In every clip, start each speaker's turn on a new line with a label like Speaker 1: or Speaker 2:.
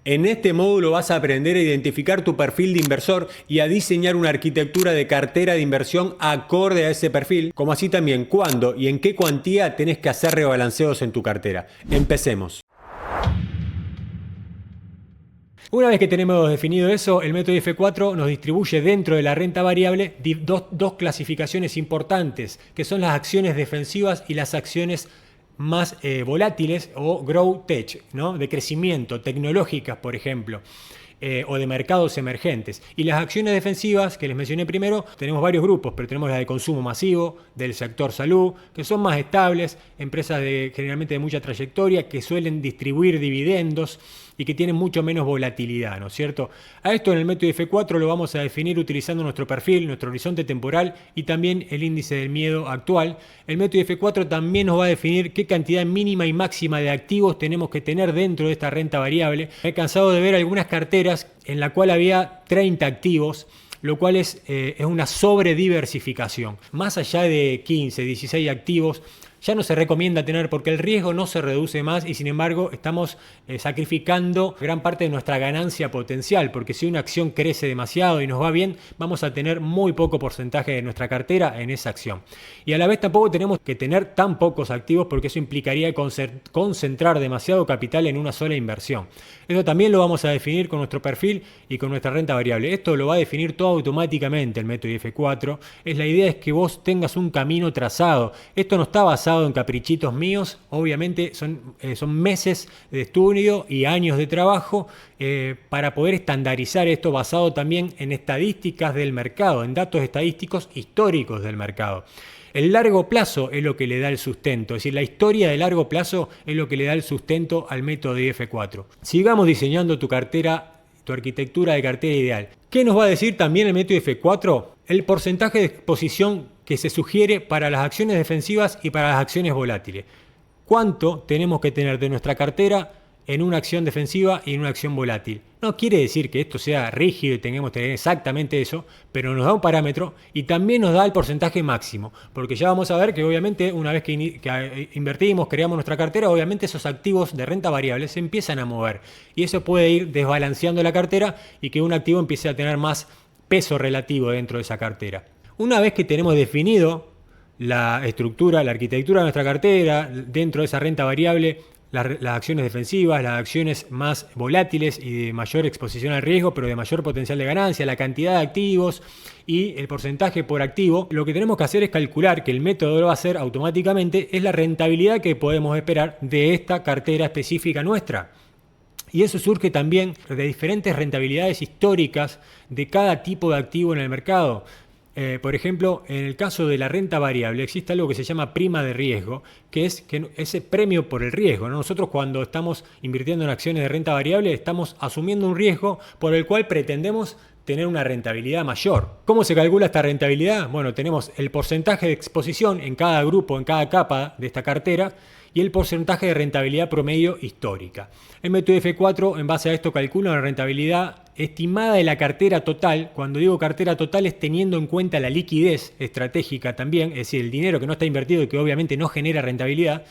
Speaker 1: En este módulo vas a aprender a identificar tu perfil de inversor y a diseñar una arquitectura de cartera de inversión acorde a ese perfil, como así también cuándo y en qué cuantía tenés que hacer rebalanceos en tu cartera. Empecemos. Una vez que tenemos definido eso, el método F4 nos distribuye dentro de la renta variable dos clasificaciones importantes, que son las acciones defensivas y las acciones más volátiles o growth tech, ¿no? De crecimiento, tecnológicas, por ejemplo, o de mercados emergentes. Y las acciones defensivas, que les mencioné primero, tenemos varios grupos, pero tenemos la de consumo masivo, del sector salud, que son más estables, empresas generalmente de mucha trayectoria, que suelen distribuir dividendos y que tienen mucho menos volatilidad, ¿no es cierto? A esto en el método F4 lo vamos a definir utilizando nuestro perfil, nuestro horizonte temporal y también el índice del miedo actual. El método F4 también nos va a definir qué cantidad mínima y máxima de activos tenemos que tener dentro de esta renta variable. He cansado de ver algunas carteras en la cual había 30 activos, lo cual es una sobrediversificación. Más allá de 15, 16 activos, ya no se recomienda tener porque el riesgo no se reduce más y sin embargo estamos sacrificando gran parte de nuestra ganancia potencial, porque si una acción crece demasiado y nos va bien, vamos a tener muy poco porcentaje de nuestra cartera en esa acción. Y a la vez tampoco tenemos que tener tan pocos activos porque eso implicaría concentrar demasiado capital en una sola inversión. Eso también lo vamos a definir con nuestro perfil y con nuestra renta variable. Esto lo va a definir todo automáticamente el método F4. La idea es que vos tengas un camino trazado. Esto no está basado en caprichitos míos, obviamente son meses de estudio y años de trabajo para poder estandarizar esto basado también en estadísticas del mercado, en datos estadísticos históricos del mercado. El largo plazo es lo que le da el sustento, es decir, la historia de largo plazo es lo que le da el sustento al método F4. Sigamos diseñando tu cartera, tu arquitectura de cartera ideal. ¿Qué nos va a decir también el método F4? El porcentaje de exposición que se sugiere para las acciones defensivas y para las acciones volátiles. ¿Cuánto tenemos que tener de nuestra cartera en una acción defensiva y en una acción volátil? No quiere decir que esto sea rígido y tengamos que tener exactamente eso, pero nos da un parámetro y también nos da el porcentaje máximo, porque ya vamos a ver que obviamente una vez que invertimos, creamos nuestra cartera, obviamente esos activos de renta variable se empiezan a mover y eso puede ir desbalanceando la cartera y que un activo empiece a tener más peso relativo dentro de esa cartera. Una vez que tenemos definido la estructura, la arquitectura de nuestra cartera, dentro de esa renta variable, las acciones defensivas, las acciones más volátiles y de mayor exposición al riesgo, pero de mayor potencial de ganancia, la cantidad de activos y el porcentaje por activo, lo que tenemos que hacer es calcular, que el método lo va a hacer automáticamente, es la rentabilidad que podemos esperar de esta cartera específica nuestra. Y eso surge también de diferentes rentabilidades históricas de cada tipo de activo en el mercado. Por ejemplo, en el caso de la renta variable existe algo que se llama prima de riesgo, que es ese premio por el riesgo, ¿no? Nosotros cuando estamos invirtiendo en acciones de renta variable estamos asumiendo un riesgo por el cual pretendemos tener una rentabilidad mayor. ¿Cómo se calcula esta rentabilidad? Bueno, tenemos el porcentaje de exposición en cada grupo, en cada capa de esta cartera, y el porcentaje de rentabilidad promedio histórica. El método F4 en base a esto calcula una rentabilidad estimada de la cartera total. Cuando digo cartera total es teniendo en cuenta la liquidez estratégica también, es decir, el dinero que no está invertido y que obviamente no genera rentabilidad,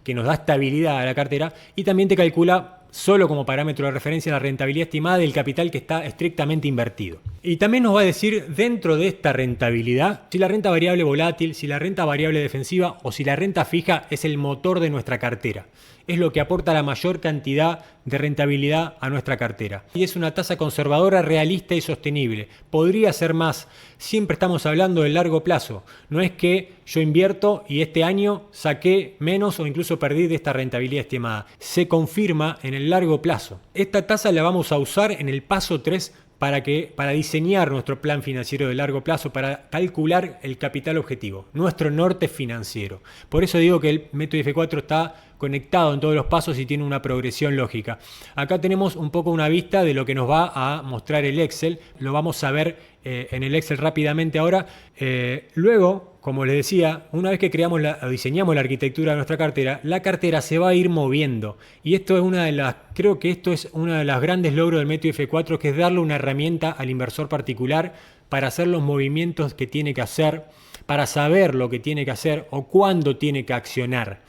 Speaker 1: que nos da estabilidad a la cartera, y también te calcula solo como parámetro de referencia la rentabilidad estimada del capital que está estrictamente invertido. Y también nos va a decir dentro de esta rentabilidad si la renta variable volátil, si la renta variable defensiva o si la renta fija es el motor de nuestra cartera. Es lo que aporta la mayor cantidad de rentabilidad a nuestra cartera. Y es una tasa conservadora, realista y sostenible. Podría ser más. Siempre estamos hablando del largo plazo. No es que yo invierto y este año saqué menos o incluso perdí de esta rentabilidad estimada. Se confirma en el largo plazo. Esta tasa la vamos a usar en el paso 3 para diseñar nuestro plan financiero de largo plazo, para calcular el capital objetivo, nuestro norte financiero. Por eso digo que el método F4 está conectado en todos los pasos y tiene una progresión lógica. Acá tenemos un poco una vista de lo que nos va a mostrar el Excel. Lo vamos a ver en el Excel rápidamente ahora. Luego, como les decía, una vez que diseñamos la arquitectura de nuestra cartera, la cartera se va a ir moviendo. Y esto es creo que esto es uno de los grandes logros del método F4, que es darle una herramienta al inversor particular para hacer los movimientos que tiene que hacer, para saber lo que tiene que hacer o cuándo tiene que accionar.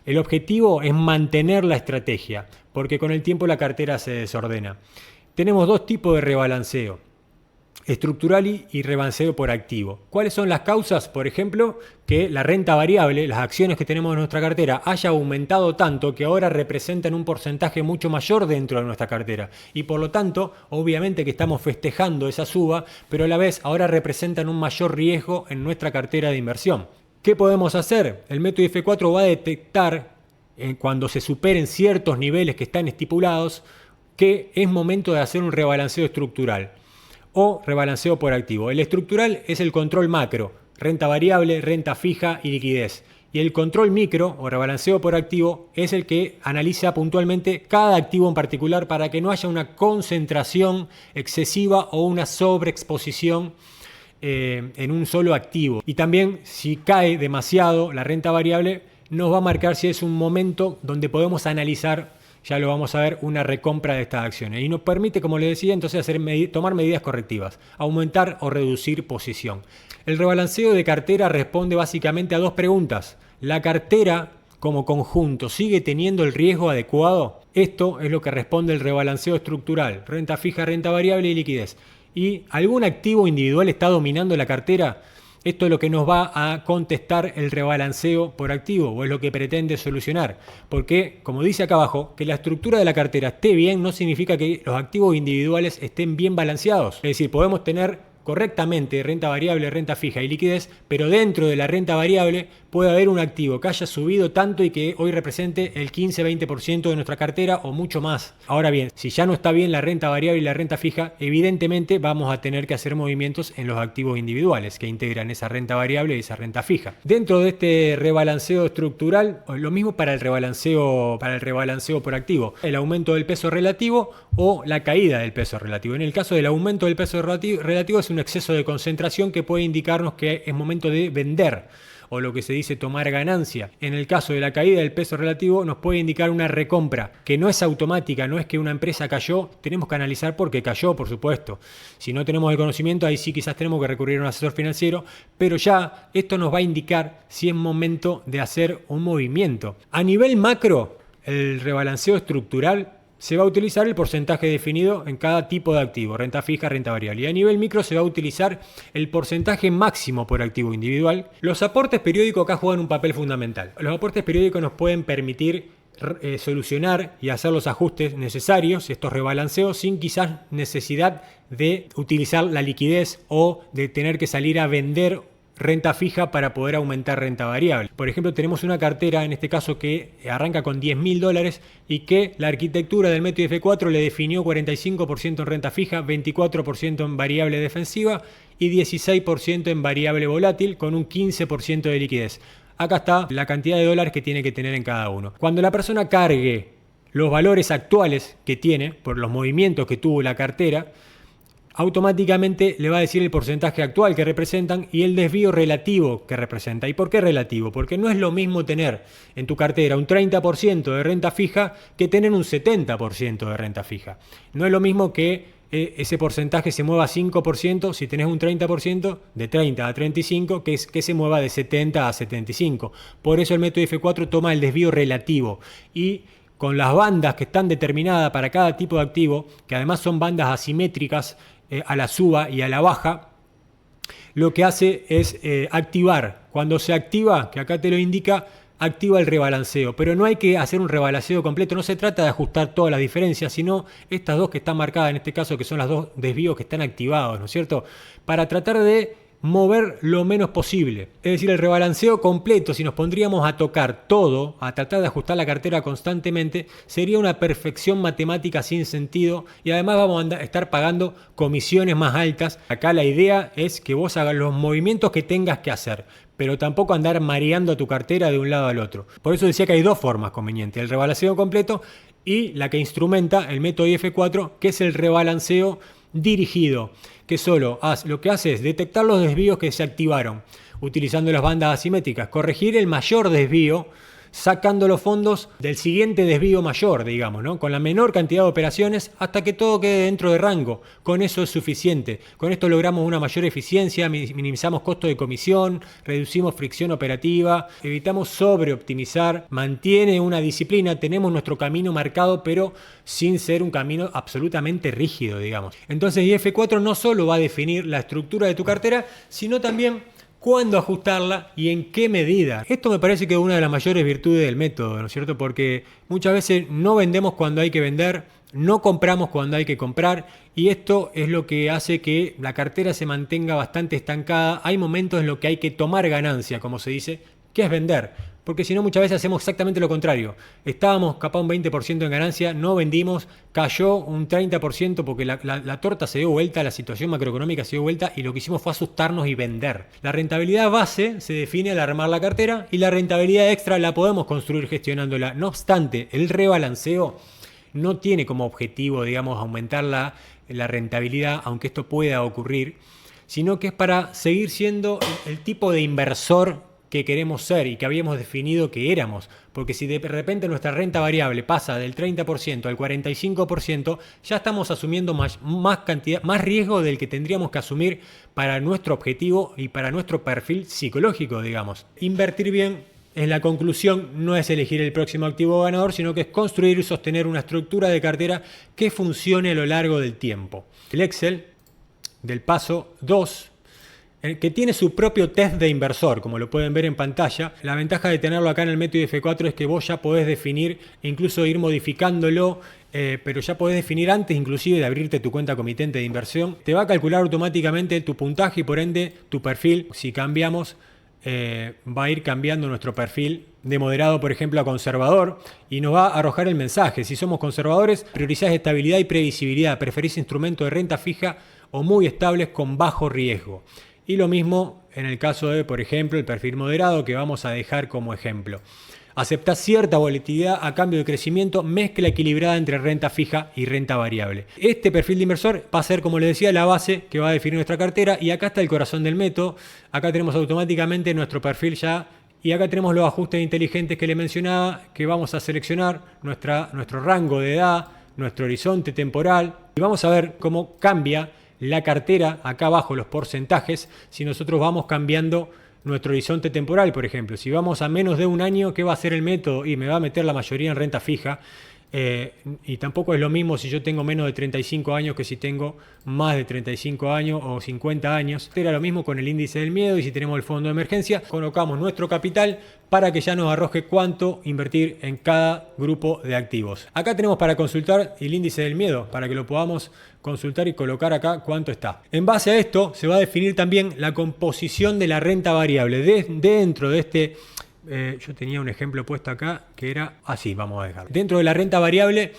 Speaker 1: El objetivo es mantener la estrategia, porque con el tiempo la cartera se desordena. Tenemos dos tipos de rebalanceo: estructural y rebalanceo por activo. ¿Cuáles son las causas? Por ejemplo, que la renta variable, las acciones que tenemos en nuestra cartera, haya aumentado tanto que ahora representan un porcentaje mucho mayor dentro de nuestra cartera. Y por lo tanto, obviamente que estamos festejando esa suba, pero a la vez ahora representan un mayor riesgo en nuestra cartera de inversión. ¿Qué podemos hacer? El método F4 va a detectar, cuando se superen ciertos niveles que están estipulados, que es momento de hacer un rebalanceo estructural o rebalanceo por activo. El estructural es el control macro: renta variable, renta fija y liquidez. Y el control micro o rebalanceo por activo es el que analiza puntualmente cada activo en particular para que no haya una concentración excesiva o una sobreexposición en un solo activo. Y también, si cae demasiado la renta variable, nos va a marcar si es un momento donde podemos analizar, ya lo vamos a ver, una recompra de estas acciones. Y nos permite, como les decía, entonces tomar medidas correctivas, aumentar o reducir posición. El rebalanceo de cartera responde básicamente a dos preguntas. ¿La cartera como conjunto sigue teniendo el riesgo adecuado? Esto es lo que responde el rebalanceo estructural: renta fija, renta variable y liquidez. ¿Y algún activo individual está dominando la cartera? Esto es lo que nos va a contestar el rebalanceo por activo, o es lo que pretende solucionar. Porque, como dice acá abajo, que la estructura de la cartera esté bien no significa que los activos individuales estén bien balanceados. Es decir, podemos tener correctamente renta variable, renta fija y liquidez, pero dentro de la renta variable puede haber un activo que haya subido tanto y que hoy represente el 15-20% de nuestra cartera o mucho más. Ahora bien, si ya no está bien la renta variable y la renta fija, evidentemente vamos a tener que hacer movimientos en los activos individuales que integran esa renta variable y esa renta fija. Dentro de este rebalanceo estructural, lo mismo para el rebalanceo por activo: el aumento del peso relativo o la caída del peso relativo. En el caso del aumento del peso relativo es un exceso de concentración que puede indicarnos que es momento de vender, o lo que se dice tomar ganancia. En el caso de la caída del peso relativo nos puede indicar una recompra, que no es automática, no es que una empresa cayó, tenemos que analizar por qué cayó, por supuesto. Si no tenemos el conocimiento, ahí sí quizás tenemos que recurrir a un asesor financiero, pero ya esto nos va a indicar si es momento de hacer un movimiento. A nivel macro, el rebalanceo estructural se va a utilizar el porcentaje definido en cada tipo de activo: renta fija, renta variable. Y a nivel micro se va a utilizar el porcentaje máximo por activo individual. Los aportes periódicos acá juegan un papel fundamental. Los aportes periódicos nos pueden permitir solucionar y hacer los ajustes necesarios, estos rebalanceos, sin quizás necesidad de utilizar la liquidez o de tener que salir a vender renta fija para poder aumentar renta variable. Por ejemplo, tenemos una cartera, en este caso, que arranca con $10.000 y que la arquitectura del método F4 le definió 45% en renta fija, 24% en variable defensiva y 16% en variable volátil, con un 15% de liquidez. Acá está la cantidad de dólares que tiene que tener en cada uno. Cuando la persona cargue los valores actuales que tiene por los movimientos que tuvo la cartera, automáticamente le va a decir el porcentaje actual que representan y el desvío relativo que representa. ¿Y por qué relativo? Porque no es lo mismo tener en tu cartera un 30% de renta fija que tener un 70% de renta fija. No es lo mismo que ese porcentaje se mueva a 5% si tenés un 30%, de 30 a 35, que se mueva de 70 a 75. Por eso el método F4 toma el desvío relativo y con las bandas que están determinadas para cada tipo de activo, que además son bandas asimétricas a la suba y a la baja, lo que hace es activar. Cuando se activa, que acá te lo indica, activa el rebalanceo. Pero no hay que hacer un rebalanceo completo, no se trata de ajustar todas las diferencias, sino estas dos que están marcadas en este caso, que son las dos desvíos que están activados, ¿no es cierto? Para tratar de mover lo menos posible. Es decir, el rebalanceo completo, si nos pondríamos a tocar todo, a tratar de ajustar la cartera constantemente, sería una perfección matemática sin sentido y además vamos a estar pagando comisiones más altas. Acá la idea es que vos hagas los movimientos que tengas que hacer, pero tampoco andar mareando a tu cartera de un lado al otro. Por eso decía que hay dos formas convenientes: el rebalanceo completo y la que instrumenta el método F4, que es el rebalanceo dirigido, que solo lo que hace es detectar los desvíos que se activaron utilizando las bandas asimétricas, corregir el mayor desvío sacando los fondos del siguiente desvío mayor, digamos, ¿no? Con la menor cantidad de operaciones hasta que todo quede dentro de rango. Con eso es suficiente. Con esto logramos una mayor eficiencia, minimizamos costos de comisión, reducimos fricción operativa, evitamos sobreoptimizar, mantiene una disciplina, tenemos nuestro camino marcado, pero sin ser un camino absolutamente rígido, digamos. Entonces IF4 no solo va a definir la estructura de tu cartera, sino también cuándo ajustarla y en qué medida. Esto me parece que es una de las mayores virtudes del método, ¿no es cierto? Porque muchas veces no vendemos cuando hay que vender, no compramos cuando hay que comprar, y esto es lo que hace que la cartera se mantenga bastante estancada. Hay momentos en los que hay que tomar ganancia, como se dice, que es vender. Porque si no, muchas veces hacemos exactamente lo contrario. Estábamos capaz un 20% en ganancia, no vendimos, cayó un 30% porque la torta se dio vuelta, la situación macroeconómica se dio vuelta y lo que hicimos fue asustarnos y vender. La rentabilidad base se define al armar la cartera y la rentabilidad extra la podemos construir gestionándola. No obstante, el rebalanceo no tiene como objetivo, digamos, aumentar la rentabilidad, aunque esto pueda ocurrir, sino que es para seguir siendo el tipo de inversor que queremos ser y que habíamos definido que éramos. Porque si de repente nuestra renta variable pasa del 30% al 45%, ya estamos asumiendo más riesgo del que tendríamos que asumir para nuestro objetivo y para nuestro perfil psicológico, digamos. Invertir bien, en la conclusión, no es elegir el próximo activo ganador, sino que es construir y sostener una estructura de cartera que funcione a lo largo del tiempo. El Excel del paso 2, que tiene su propio test de inversor, como lo pueden ver en pantalla. La ventaja de tenerlo acá en el método IF4 es que vos ya podés definir, incluso ir modificándolo, pero ya podés definir antes inclusive de abrirte tu cuenta comitente de inversión. Te va a calcular automáticamente tu puntaje y por ende tu perfil. Si cambiamos, va a ir cambiando nuestro perfil de moderado, por ejemplo, a conservador, y nos va a arrojar el mensaje. Si somos conservadores, priorizás estabilidad y previsibilidad, preferís instrumentos de renta fija o muy estables con bajo riesgo. Y lo mismo en el caso de, por ejemplo, el perfil moderado, que vamos a dejar como ejemplo. Aceptás cierta volatilidad a cambio de crecimiento, mezcla equilibrada entre renta fija y renta variable. Este perfil de inversor va a ser, como les decía, la base que va a definir nuestra cartera, y acá está el corazón del método. Acá tenemos automáticamente nuestro perfil ya, y acá tenemos los ajustes inteligentes que les mencionaba, que vamos a seleccionar nuestro rango de edad, nuestro horizonte temporal, y vamos a ver cómo cambia la cartera, acá abajo los porcentajes, si nosotros vamos cambiando nuestro horizonte temporal. Por ejemplo, si vamos a menos de un año, ¿qué va a hacer el método? Y me va a meter la mayoría en renta fija. Y tampoco es lo mismo si yo tengo menos de 35 años que si tengo más de 35 años o 50 años. Era lo mismo con el índice del miedo, y si tenemos el fondo de emergencia, colocamos nuestro capital para que ya nos arroje cuánto invertir en cada grupo de activos. Acá tenemos para consultar el índice del miedo, para que lo podamos consultar y colocar acá cuánto está. En base a esto se va a definir también la composición de la renta variable. Dentro de este... yo tenía un ejemplo puesto acá que era así, vamos a dejarlo. Dentro de la renta variable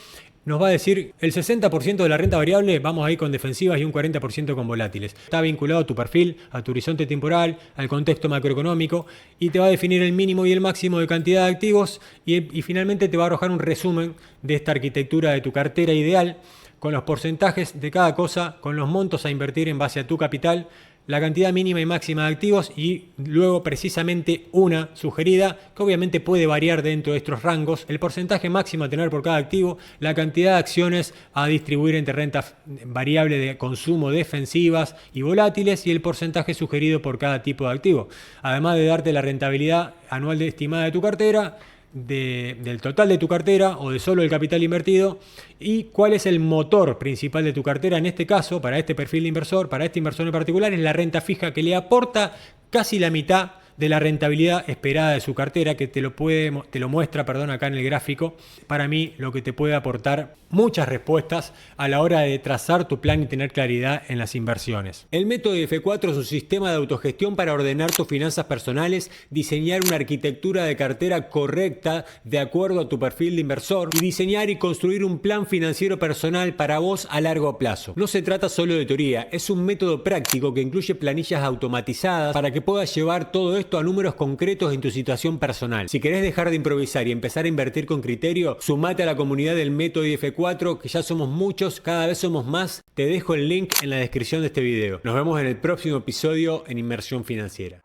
Speaker 1: nos va a decir el 60% de la renta variable vamos a ir con defensivas y un 40% con volátiles. Está vinculado a tu perfil, a tu horizonte temporal, al contexto macroeconómico, y te va a definir el mínimo y el máximo de cantidad de activos y finalmente te va a arrojar un resumen de esta arquitectura de tu cartera ideal con los porcentajes de cada cosa, con los montos a invertir en base a tu capital, la cantidad mínima y máxima de activos y luego precisamente una sugerida que obviamente puede variar dentro de estos rangos, el porcentaje máximo a tener por cada activo, la cantidad de acciones a distribuir entre renta variable de consumo defensivas y volátiles y el porcentaje sugerido por cada tipo de activo. Además de darte la rentabilidad anual estimada de tu cartera, del total de tu cartera o de solo el capital invertido, y cuál es el motor principal de tu cartera. En este caso, para este perfil de inversor, para este inversor en particular, es la renta fija, que le aporta casi la mitad de la rentabilidad esperada de su cartera, que te lo muestra acá en el gráfico. Para mí, lo que te puede aportar muchas respuestas a la hora de trazar tu plan y tener claridad en las inversiones. El método F4 es un sistema de autogestión para ordenar tus finanzas personales, diseñar una arquitectura de cartera correcta de acuerdo a tu perfil de inversor y diseñar y construir un plan financiero personal para vos a largo plazo. No se trata solo de teoría, es un método práctico que incluye planillas automatizadas para que puedas llevar todo esto a números concretos en tu situación personal. Si querés dejar de improvisar y empezar a invertir con criterio, sumate a la comunidad del método IF4, que ya somos muchos, cada vez somos más. Te dejo el link en la descripción de este video. Nos vemos en el próximo episodio en Inmersión Financiera.